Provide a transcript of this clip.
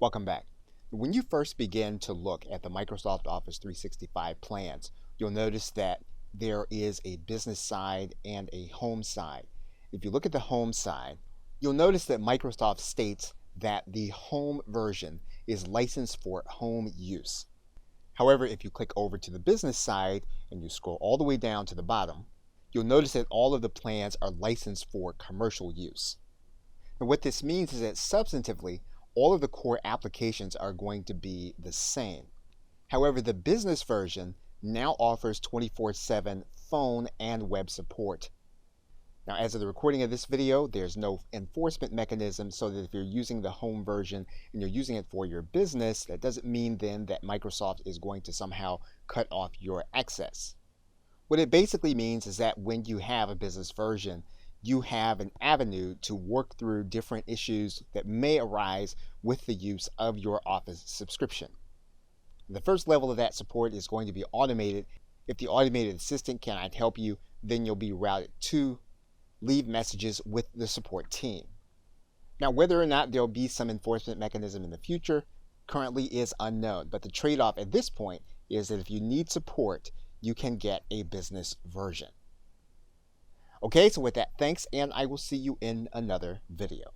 Welcome back. When you first begin to look at the Microsoft Office 365 plans, you'll notice that there is a business side and a home side. If you look at the home side, you'll notice that Microsoft states that the home version is licensed for home use. However, if you click over to the business side and you scroll all the way down to the bottom, you'll notice that all of the plans are licensed for commercial use. And what this means is that substantively, all of the core applications are going to be the same. However, the business version now offers 24/7 phone and web support. Now, as of the recording of this video, there's no enforcement mechanism, so that if you're using the home version and you're using it for your business, that doesn't mean then that Microsoft is going to somehow cut off your access. What it basically means is that when you have a business version, you have an avenue to work through different issues that may arise with the use of your Office subscription. The first level of that support is going to be automated. If the automated assistant cannot help you, then you'll be routed to leave messages with the support team. Now, whether or not there'll be some enforcement mechanism in the future currently is unknown, but the trade-off at this point is that if you need support, you can get a business version. Okay, so with that, thanks, and I will see you in another video.